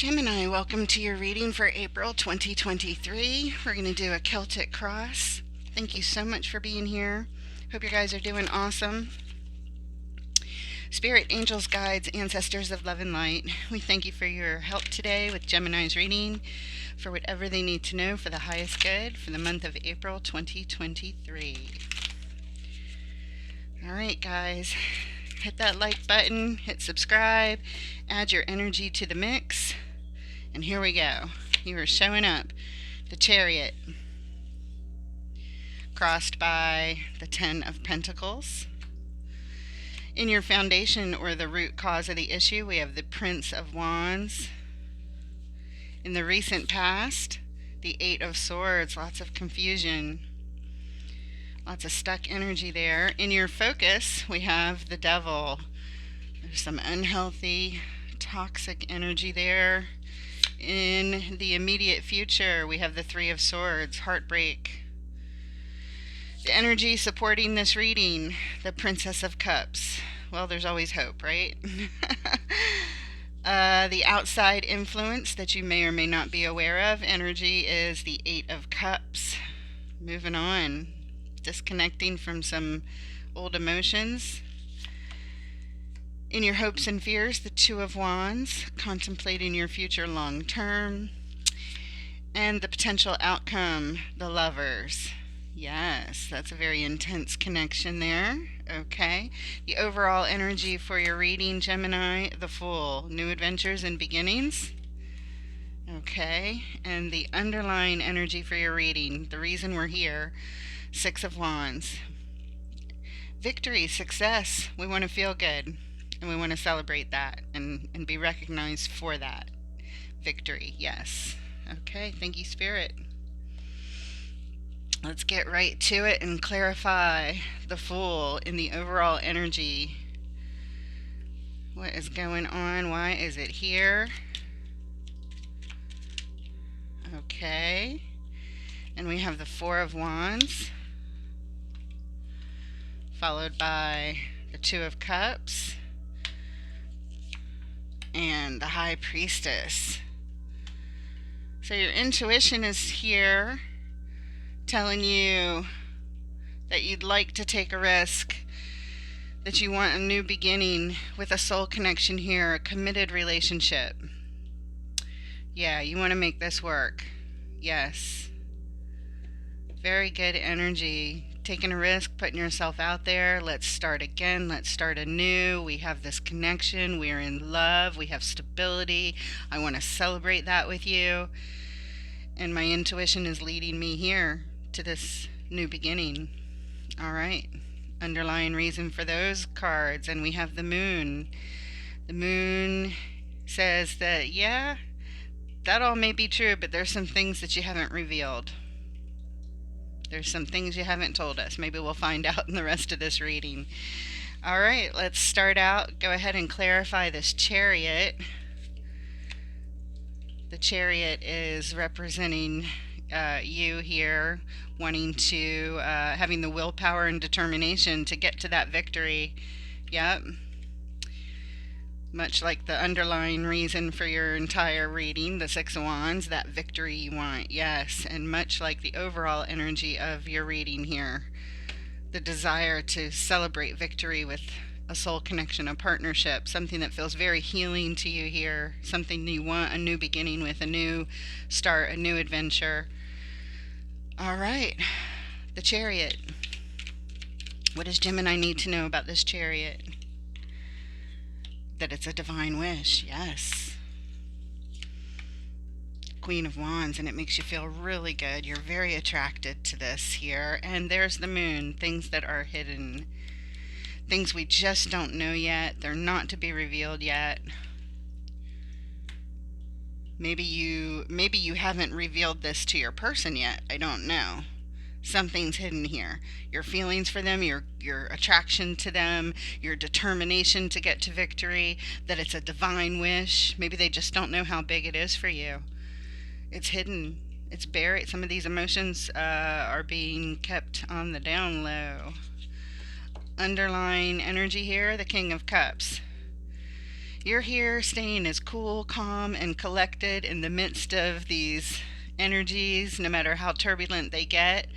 Gemini, welcome to your reading for April 2023. We're going to do a Celtic cross. Thank you so much for being here. Hope you guys are doing awesome. Spirit, angels, guides, ancestors of love and light, we thank you for your help today with Gemini's reading, for whatever they need to know for the highest good for the month of April 2023. All right, guys, hit that like button, hit subscribe, add your energy to the mix. And here we go. You are showing up. The Chariot, crossed by the Ten of Pentacles. In your foundation, or the root cause of the issue, we have the Prince of Wands. In the recent past, the Eight of Swords. Lots of confusion. Lots of stuck energy there. In your focus, we have the Devil. There's some unhealthy, toxic energy there. In the immediate future, we have the Three of Swords, heartbreak. The energy supporting this reading, the Princess of Cups. Well, there's always hope, right? The outside influence that you may or may not be aware of, energy is the Eight of Cups. Moving on, disconnecting from some old emotions. In your hopes and fears, the Two of Wands, contemplating your future long term. And the potential outcome, the Lovers. Yes, that's a very intense connection there. Okay. The overall energy for your reading, Gemini, the Fool, new adventures and beginnings. Okay. And the underlying energy for your reading, the reason we're here, Six of Wands. Victory, success. We want to feel good. And we want to celebrate that and be recognized for that. Victory, yes. Okay, thank you, Spirit. Let's get right to it and clarify the Fool in the overall energy. What is going on? Why is it here? Okay. And we have the Four of Wands, followed by the Two of Cups, and the High Priestess. So your intuition is here telling you that you'd like to take a risk, that you want a new beginning with a soul connection here, a committed relationship. Yeah, you want to make this work. Yes. Very good energy. Taking a risk, putting yourself out there. Let's start again. Let's start anew. We have this connection. We are in love. We have stability. I want to celebrate that with you. And my intuition is leading me here to this new beginning. All right. Underlying reason for those cards. And we have the Moon. The Moon says that, yeah, that all may be true, but there's some things that you haven't revealed. There's some things you haven't told us. Maybe we'll find out in the rest of this reading. All right, let's start out. Go ahead and clarify this Chariot. The Chariot is representing you here, wanting to, having the willpower and determination to get to that victory. Yep. Much like the underlying reason for your entire reading, the Six of Wands, that victory you want, yes. And much like the overall energy of your reading here, the desire to celebrate victory with a soul connection, a partnership, something that feels very healing to you here, something you want a new beginning with, a new start, a new adventure. All right, the Chariot. What does Gemini need to know about this Chariot? That it's a divine wish, yes. Queen of Wands, and it makes you feel really good. You're very attracted to this here. And there's the Moon, things that are hidden. Things we just don't know yet. They're not to be revealed yet. Maybe you haven't revealed this to your person yet. I don't know. Something's hidden here. Your feelings for them, your attraction to them, your determination to get to victory, that it's a divine wish. Maybe they just don't know how big it is for you. It's hidden. It's buried. Some of these emotions are being kept on the down low. Underlying energy here, the King of Cups. You're here staying as cool, calm, and collected in the midst of these energies, no matter how turbulent they get.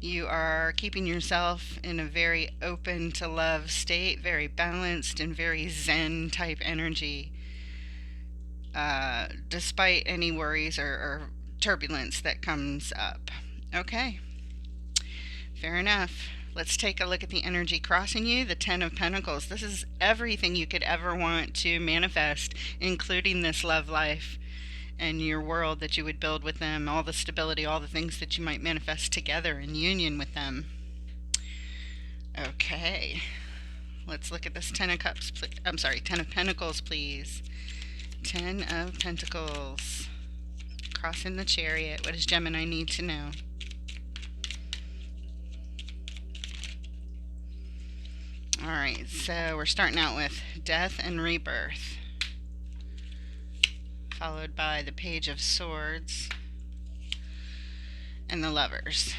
You are keeping yourself in a very open to love state, very balanced and very zen type energy, despite any worries or turbulence that comes up. Okay, fair enough. Let's take a look at the energy crossing you, the Ten of Pentacles. This is everything you could ever want to manifest, including this love life and your world that you would build with them, all the stability, all the things that you might manifest together in union with them. Okay, let's look at this Ten of Cups. I'm sorry, Ten of Pentacles, please. Ten of Pentacles. Crossing the Chariot. What does Gemini need to know? Alright, so we're starting out with Death and Rebirth, followed by the Page of Swords and the Lovers.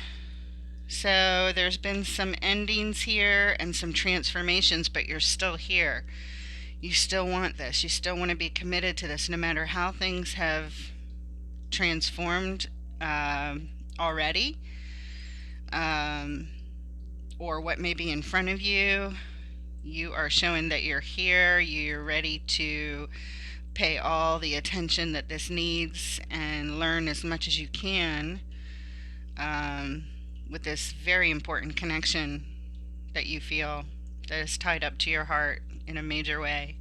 So there's been some endings here and some transformations, but you're still here. You still want this. You still want to be committed to this, no matter how things have transformed already, or what may be in front of you. You are showing that you're here. You're ready to pay all the attention that this needs and learn as much as you can with this very important connection that you feel that is tied up to your heart in a major way.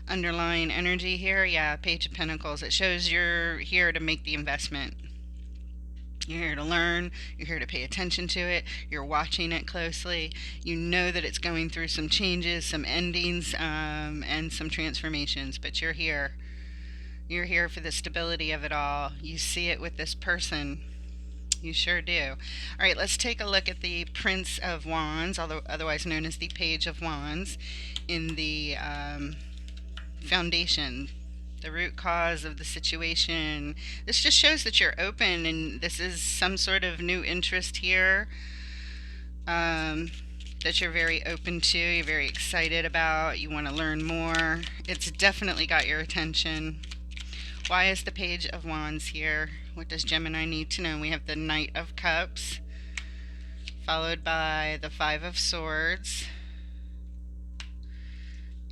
Underlying energy here, yeah, Page of Pentacles. It shows you're here to make the investment. You're here to learn. You're here to pay attention to it. You're watching it closely. You know that it's going through some changes, some endings, and some transformations, but you're here. You're here for the stability of it all. You see it with this person. You sure do. All right, let's take a look at the Prince of Wands, otherwise known as the Page of Wands, in the foundation, the root cause of the situation. This just shows that you're open, and this is some sort of new interest here that you're very open to, you're very excited about, you want to learn more. It's definitely got your attention. Why is the Page of Wands here? What does Gemini need to know? We have the Knight of Cups, followed by the Five of Swords,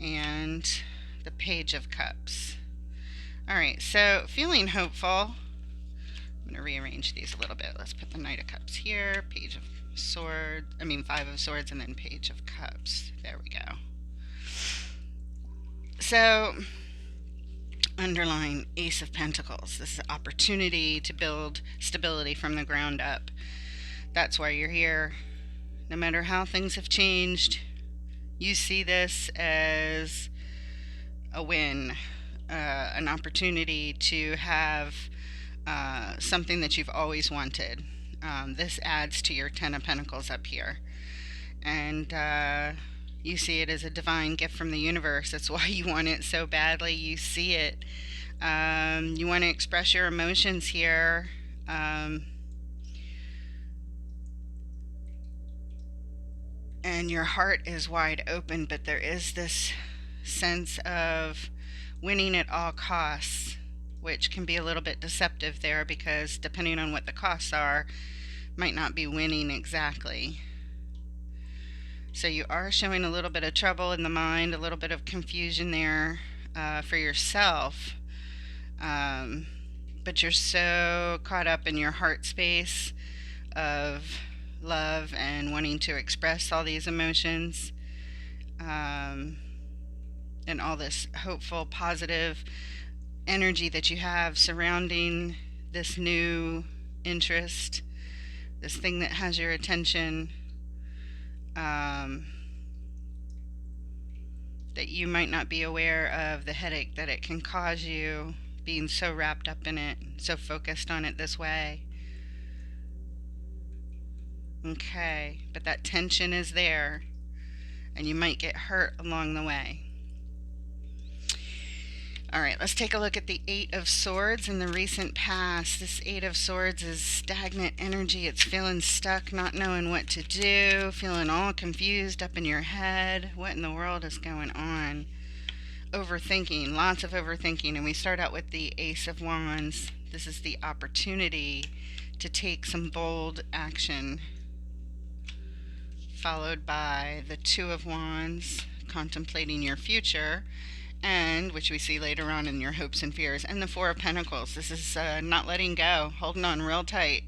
and the Page of Cups. Alright, so feeling hopeful. I'm going to rearrange these a little bit. Let's put the Knight of Cups here, Five of Swords, and then Page of Cups. There we go. So, underline Ace of Pentacles. This is an opportunity to build stability from the ground up. That's why you're here. No matter how things have changed, you see this as a win. An opportunity to have something that you've always wanted. This adds to your Ten of Pentacles up here. And you see it as a divine gift from the universe. That's why you want it so badly. You see it. You want to express your emotions here. And your heart is wide open, but there is this sense of winning at all costs, which can be a little bit deceptive there, because depending on what the costs are, might not be winning exactly. So you are showing a little bit of trouble in the mind, a little bit of confusion there for yourself, but you're so caught up in your heart space of love and wanting to express all these emotions, and all this hopeful, positive energy that you have surrounding this new interest, this thing that has your attention, that you might not be aware of the headache that it can cause you being so wrapped up in it, so focused on it this way. Okay, but that tension is there, and you might get hurt along the way. Alright, let's take a look at the Eight of Swords in the recent past. This Eight of Swords is stagnant energy. It's feeling stuck, not knowing what to do, feeling all confused up in your head. What in the world is going on? overthinking, lots of overthinking. And we start out with the Ace of Wands. This is the opportunity to take some bold action, followed by the Two of Wands, contemplating your future, and which we see later on in your hopes and fears, and the Four of Pentacles. This is not letting go, holding on real tight.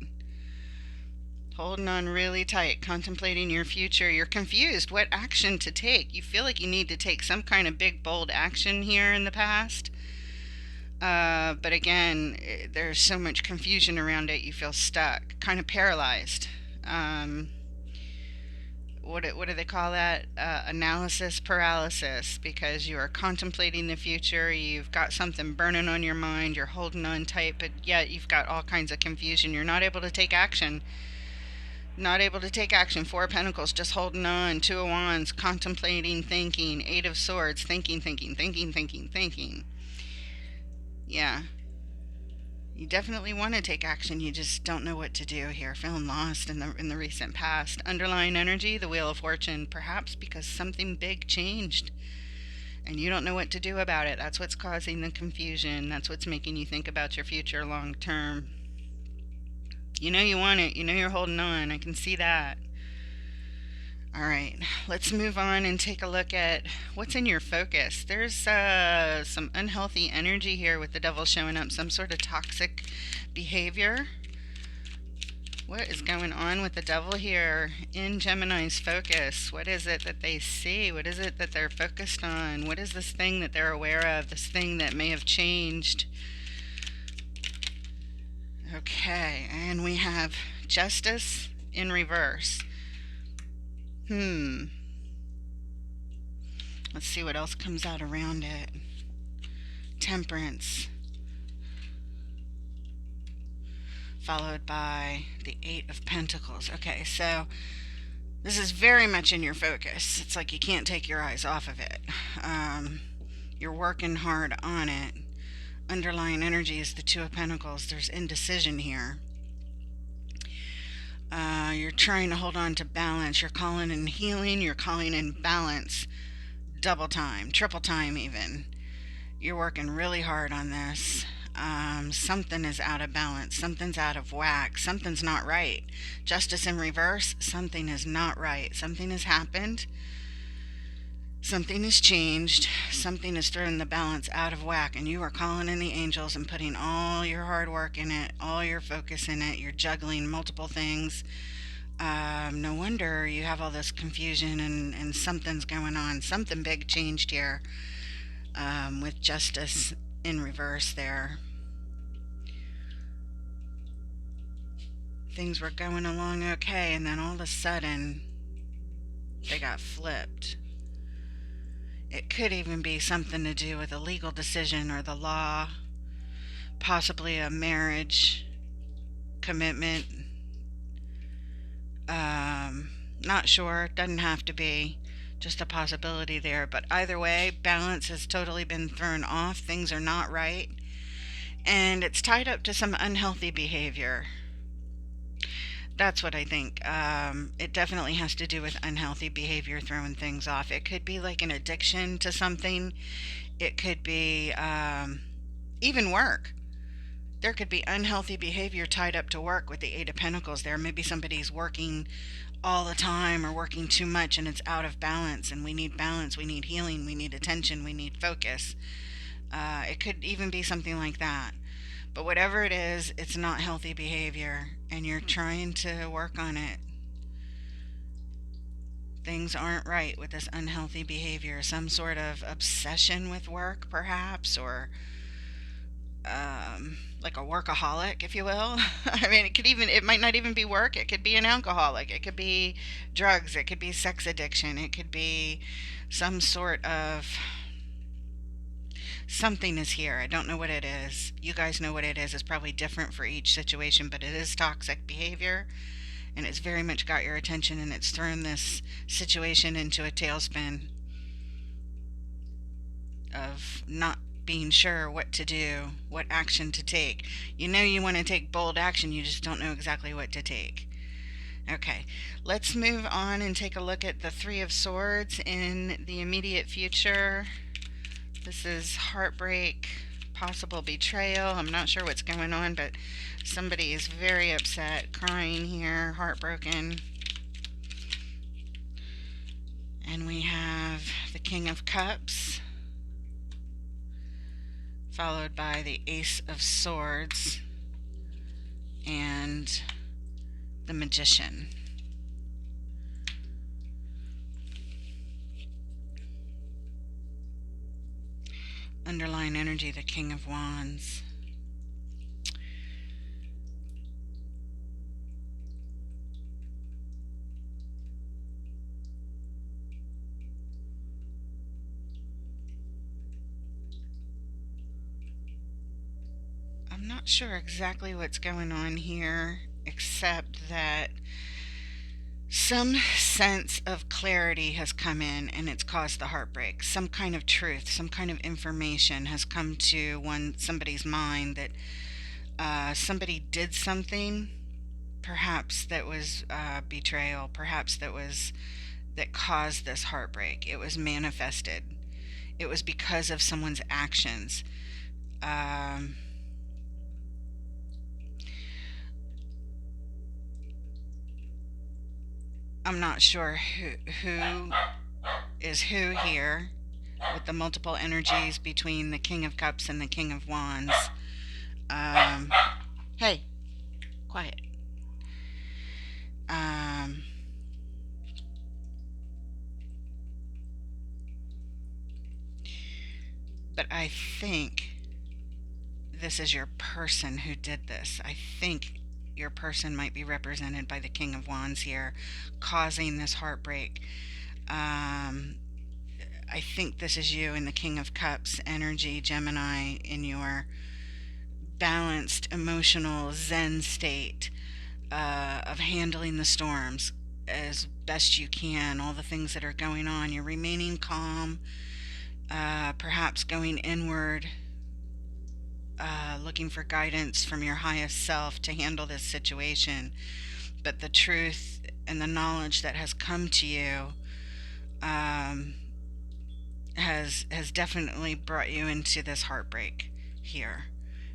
Holding on really tight, contemplating your future. You're confused what action to take. You feel like you need to take some kind of big, bold action here in the past. But again, there's so much confusion around it, you feel stuck, kind of paralyzed. What do they call that? Analysis paralysis, because you are contemplating the future. You've got something burning on your mind. You're holding on tight, but yet you've got all kinds of confusion. You're not able to take action. Not able to take action. Four of Pentacles, just holding on. Two of Wands, contemplating, thinking. Eight of Swords, thinking. Yeah. You definitely want to take action. You just don't know what to do here. Feeling lost in the recent past. Underlying energy, the Wheel of Fortune, perhaps because something big changed and you don't know what to do about it. That's what's causing the confusion. That's what's making you think about your future long term. You know you want it. You know you're holding on. I can see that. All right, let's move on and take a look at what's in your focus. There's some unhealthy energy here with the Devil showing up, some sort of toxic behavior. What is going on with the Devil here in Gemini's focus? What is it that they see? What is it that they're focused on? What is this thing that they're aware of, this thing that may have changed? Okay, and we have Justice in reverse. Let's see what else comes out around it. Temperance. Followed by the Eight of Pentacles. Okay, so this is very much in your focus. It's like you can't take your eyes off of it. You're working hard on it. Underlying energy is the Two of Pentacles. There's indecision here. You're trying to hold on to balance. You're calling in healing. You're calling in balance. Double time, triple time even. You're working really hard on this. Something is out of balance. Something's out of whack. Something's not right. Justice in reverse. Something is not right. Something has happened. Something has changed. Something has thrown the balance out of whack, and you are calling in the angels and putting all your hard work in it, all your focus in it. You're juggling multiple things. No wonder you have all this confusion and something's going on. Something big changed here with Justice in reverse there. Things were going along okay, and then all of a sudden they got flipped. It could even be something to do with a legal decision or the law, possibly a marriage commitment. Not sure, doesn't have to be, just a possibility there. But either way, balance has totally been thrown off. Things are not right, and it's tied up to some unhealthy behavior. That's what I think. It definitely has to do with unhealthy behavior, throwing things off. It could be like an addiction to something. It could be even work. There could be unhealthy behavior tied up to work with the Eight of Pentacles there. Maybe somebody's working all the time or working too much and it's out of balance, and we need balance, we need healing, we need attention, we need focus. It could even be something like that. But whatever it is, it's not healthy behavior, and you're trying to work on it. Things aren't right with this unhealthy behavior. Some sort of obsession with work, perhaps, or like a workaholic, if you will. I mean, it might not even be work. It could be an alcoholic. It could be drugs. It could be sex addiction. It could be some sort of something is here. I don't know what it is. You guys know what it is. It's probably different for each situation, but it is toxic behavior, and it's very much got your attention, and it's thrown this situation into a tailspin of not being sure what to do, what action to take. You know you want to take bold action, you just don't know exactly what to take. Okay, let's move on and take a look at the Three of Swords in the immediate future. This is heartbreak, possible betrayal. I'm not sure what's going on, but somebody is very upset, crying here, heartbroken. And we have the King of Cups, followed by the Ace of Swords and the Magician. Underlying energy, the King of Wands. I'm not sure exactly what's going on here, except that some sense of clarity has come in and it's caused the heartbreak. Some kind of truth, some kind of information has come to somebody's mind that somebody did something, perhaps that was betrayal, perhaps that caused this heartbreak. It was manifested. It was because of someone's actions. I'm not sure who is who here with the multiple energies between the King of Cups and the King of Wands. Hey, quiet. But I think this is your person who did this. I think your person might be represented by the King of Wands here, causing this heartbreak. I think this is you in the King of Cups energy, Gemini, in your balanced, emotional, zen state of handling the storms as best you can, all the things that are going on. You're remaining calm, perhaps going inward, looking for guidance from your highest self to handle this situation. But the truth and the knowledge that has come to you has definitely brought you into this heartbreak here.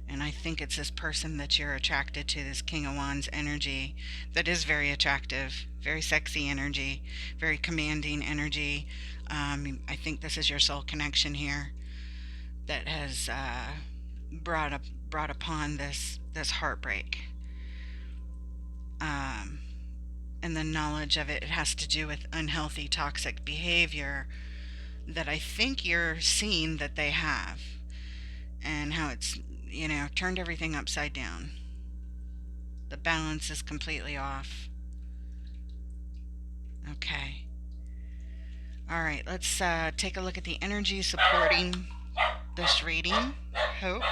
And I think it's this person that you're attracted to, this King of Wands energy that is very attractive, very sexy energy, very commanding energy. I think this is your soul connection here that has brought upon this heartbreak. And the knowledge of it has to do with unhealthy, toxic behavior that I think you're seeing that they have, and how it's, turned everything upside down. The balance is completely off. Okay. All right, let's take a look at the energy supporting this reading. Hope.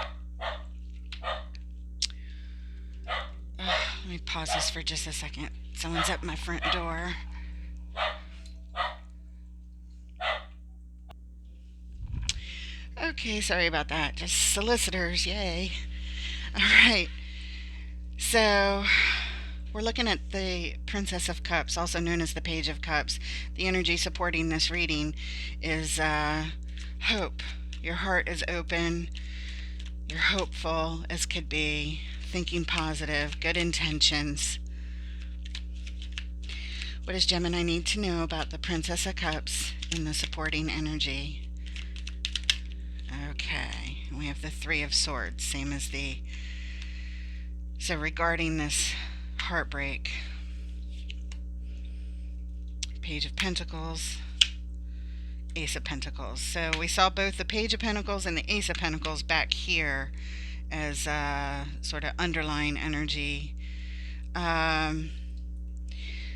Let me pause this for just a second. Someone's at my front door. Okay, sorry about that. Just solicitors, yay. All right. So, we're looking at the Princess of Cups, also known as the Page of Cups. The energy supporting this reading is hope. Your heart is open. You're hopeful as could be, thinking positive, good intentions. What does Gemini need to know about the Princess of Cups in the supporting energy? Okay, we have the Three of Swords, same as so regarding this heartbreak, Page of Pentacles, Ace of Pentacles. So we saw both the Page of Pentacles and the Ace of Pentacles back here as sort of underlying energy.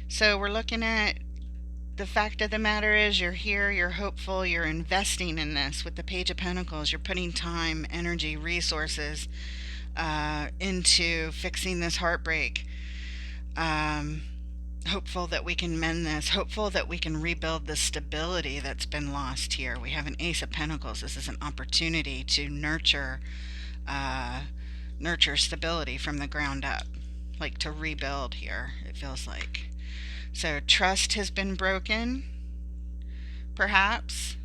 So we're looking at the fact of the matter is you're here, you're hopeful, you're investing in this. With the Page of Pentacles, you're putting time, energy, resources into fixing this heartbreak. Hopeful that we can mend this, hopeful that we can rebuild the stability that's been lost here. We have an Ace of Pentacles. This is an opportunity to nurture stability from the ground up, like to rebuild here, it feels like. So trust has been broken, perhaps.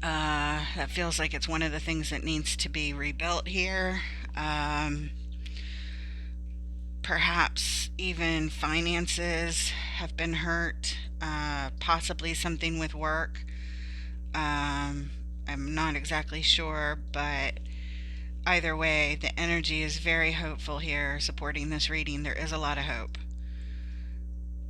That feels like it's one of the things that needs to be rebuilt here. Um, Perhaps even finances have been hurt, possibly something with work. Um, I'm not exactly sure, but either way, the energy is very hopeful here supporting this reading. There is a lot of hope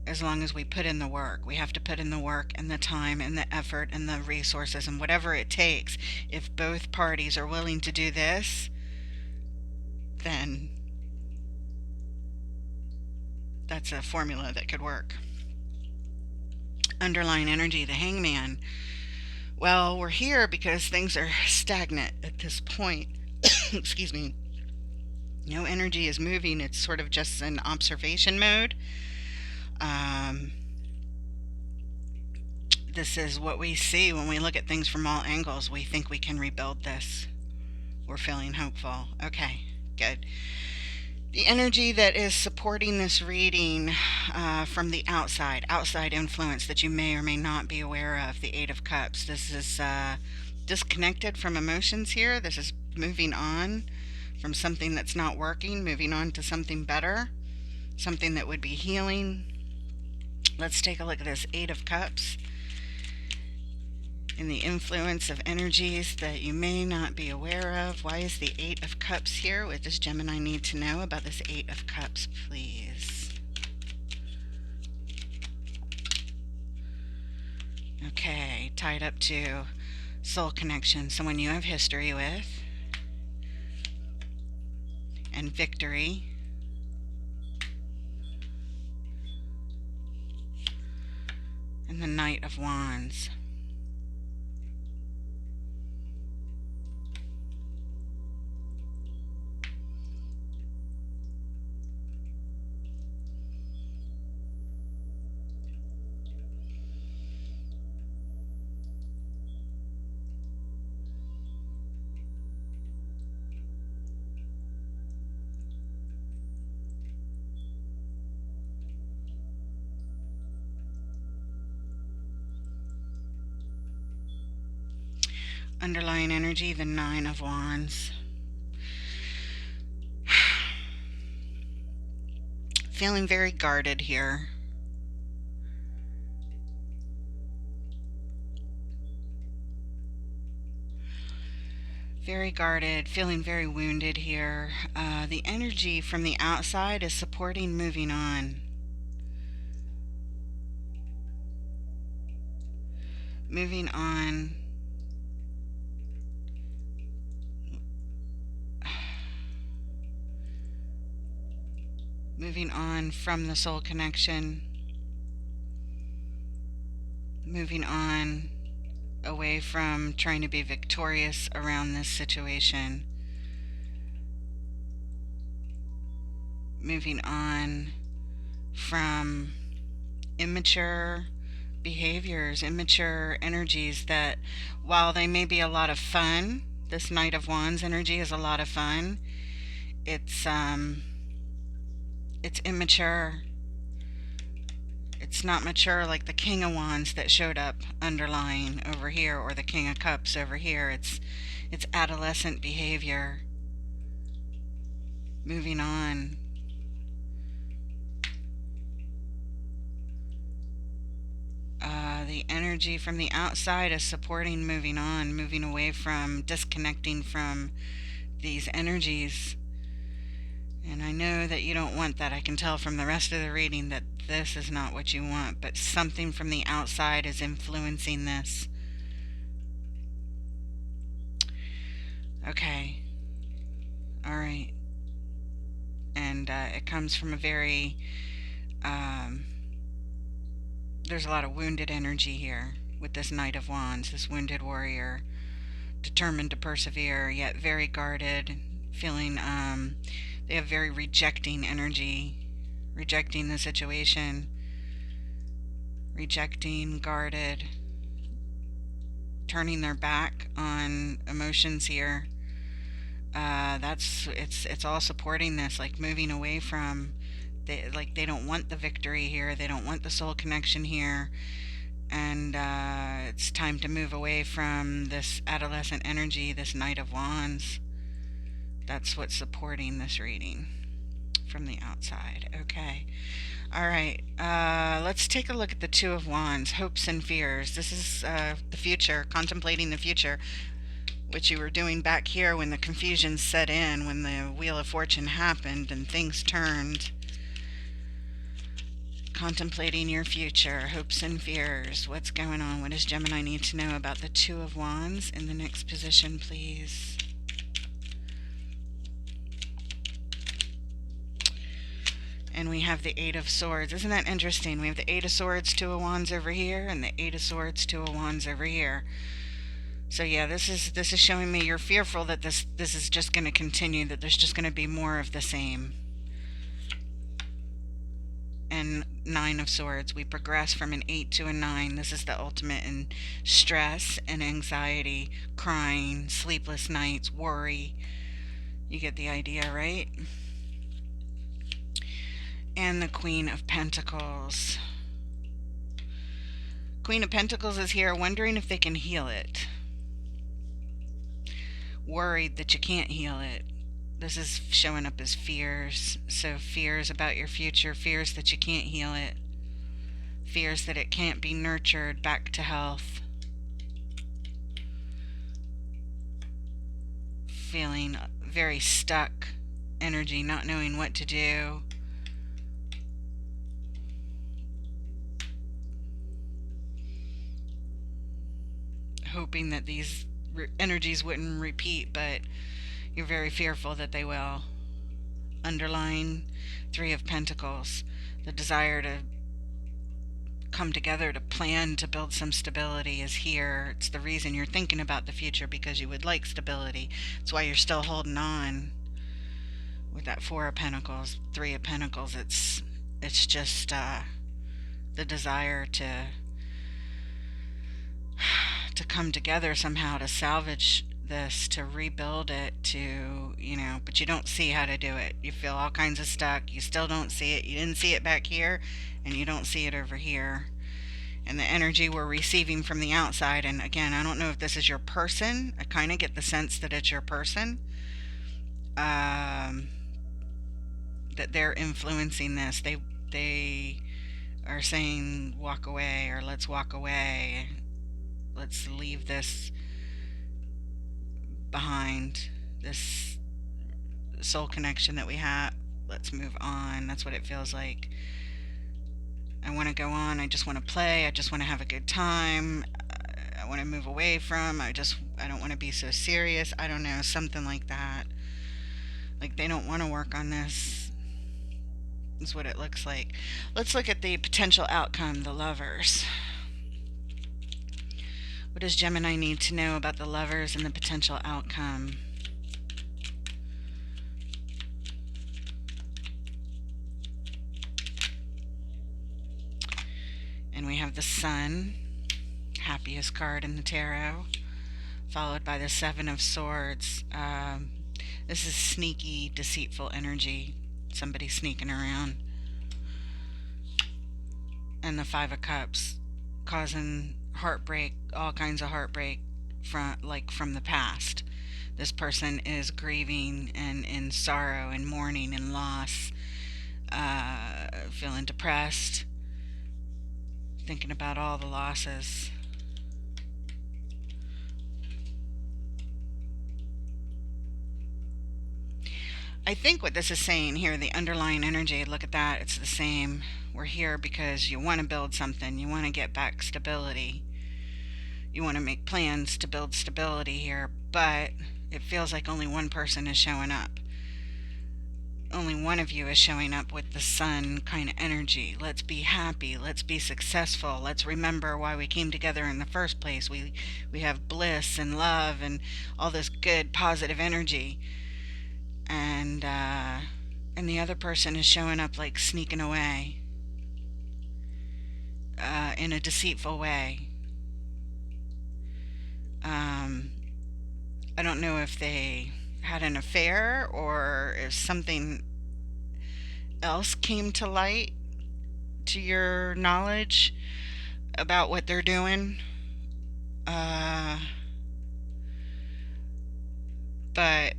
as long as we put in the work. We have to put in the work and the time and the effort and the resources and whatever it takes. If both parties are willing to do this, then that's a formula that could work. Underlying energy, the hangman. Well, we're here because things are stagnant at this point. Excuse me. No energy is moving. It's sort of just in observation mode. Um, this is what we see when we look at things from all angles. We think we can rebuild this. We're feeling hopeful. Okay, good. The energy that is supporting this reading from the outside influence that you may or may not be aware of, the Eight of Cups. This is disconnected from emotions here. This is moving on from something that's not working, moving on to something better, something that would be healing. Let's take a look at this Eight of Cups and the influence of energies that you may not be aware of. Why is the Eight of Cups here? What does Gemini need to know about this Eight of Cups, please? Okay, tied up to soul connection, someone you have history with, and victory. And the Knight of Wands. Underlying energy, the Nine of Wands. Feeling very guarded here. Very guarded, feeling very wounded here. The energy from the outside is supporting moving on. Moving on. Moving on from the soul connection. Moving on away from trying to be victorious around this situation. Moving on from immature behaviors, immature energies that, while they may be a lot of fun, this Knight of Wands energy is a lot of fun, it's immature. It's not mature like the King of Wands that showed up underlying over here, or the King of Cups over here. It's adolescent behavior. Moving on. The energy from the outside is supporting moving on, moving away from, disconnecting from these energies. And I know that you don't want that. I can tell from the rest of the reading that this is not what you want, but something from the outside is influencing this. Okay. All right. And it comes from a very, there's a lot of wounded energy here with this Knight of Wands, this wounded warrior, determined to persevere, yet very guarded, feeling, they have very rejecting energy, rejecting the situation, rejecting, guarded, turning their back on emotions here. It's all supporting this, like moving away from, they don't want the victory here, they don't want the soul connection here, And it's time to move away from this adolescent energy, this Knight of Wands. That's what's supporting this reading from the outside. Okay. All right. Let's take a look at the Two of Wands, hopes and fears. This is the future, contemplating the future, which you were doing back here when the confusion set in, when the Wheel of Fortune happened and things turned. Contemplating your future, hopes and fears. What's going on? What does Gemini need to know about the Two of Wands in the next position, please? And we have the Eight of Swords. Isn't that interesting? We have the Eight of Swords, Two of Wands over here, and the Eight of Swords, Two of Wands over here. So yeah, this is showing me you're fearful that this is just going to continue, that there's just going to be more of the same. And Nine of Swords, we progress from an 8 to a 9. This is the ultimate in stress and anxiety, crying, sleepless nights, worry. You get the idea, right? And the Queen of Pentacles. Queen of Pentacles is here wondering if they can heal it. Worried that you can't heal it. This is showing up as fears. So fears about your future, fears that you can't heal it, fears that it can't be nurtured back to health. Feeling very stuck energy, not knowing what to do. Hoping that these energies wouldn't repeat, but you're very fearful that they will. Underlying Three of Pentacles, the desire to come together to plan to build some stability is here. It's the reason you're thinking about the future, because you would like stability. It's why you're still holding on. With that Four of Pentacles, Three of Pentacles, it's just the desire to come together somehow, to salvage this, to rebuild it, to, but you don't see how to do it. You feel all kinds of stuck. You still don't see it. You didn't see it back here, and you don't see it over here. And the energy we're receiving from the outside, and again, I don't know if this is your person. I kind of get the sense that it's your person. That they're influencing this. They are saying, walk away, or let's walk away. Let's leave this behind, this soul connection that we have. Let's move on. That's what it feels like. I want to go on. I just want to play. I just want to have a good time. I want to move away from. I don't want to be so serious. I don't know, something like that. Like they don't want to work on this, is what it looks like. Let's look at the potential outcome, the Lovers. What does Gemini need to know about the Lovers and the potential outcome? And we have the Sun, happiest card in the tarot, followed by the Seven of Swords. This is sneaky, deceitful energy. Somebody sneaking around. And the Five of Cups, causing heartbreak, all kinds of heartbreak from the past. This person is grieving and in sorrow and mourning and loss, feeling depressed, thinking about all the losses. I think what this is saying here, the underlying energy, look at that, it's the same. We're here because you want to build something. You want to get back stability. You want to make plans to build stability here, but it feels like only one person is showing up. Only one of you is showing up with the Sun kind of energy. Let's be happy. Let's be successful. Let's remember why we came together in the first place. We have bliss and love and all this good, positive energy. And the other person is showing up like sneaking away. In a deceitful way. I don't know if they had an affair or if something else came to light to your knowledge. about what they're doing. Uh, but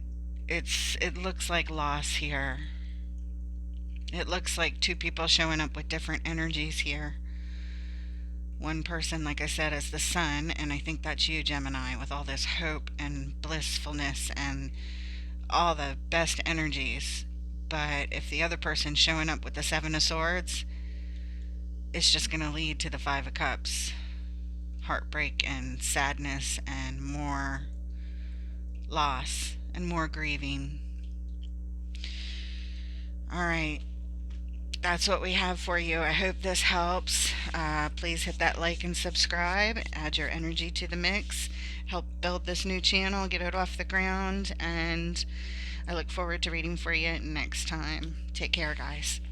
it looks like loss here. It looks like two people showing up with different energies here. One person, like I said, is the sun, and I think that's you, Gemini, with all this hope and blissfulness and all the best energies. But if the other person's showing up with the Seven of Swords, it's just going to lead to the Five of Cups. Heartbreak and sadness and more loss and more grieving. All right. That's what we have for you. I hope this helps. Please hit that like and subscribe. Add your energy to the mix. Help build this new channel, get it off the ground, and I look forward to reading for you next time. Take care, guys.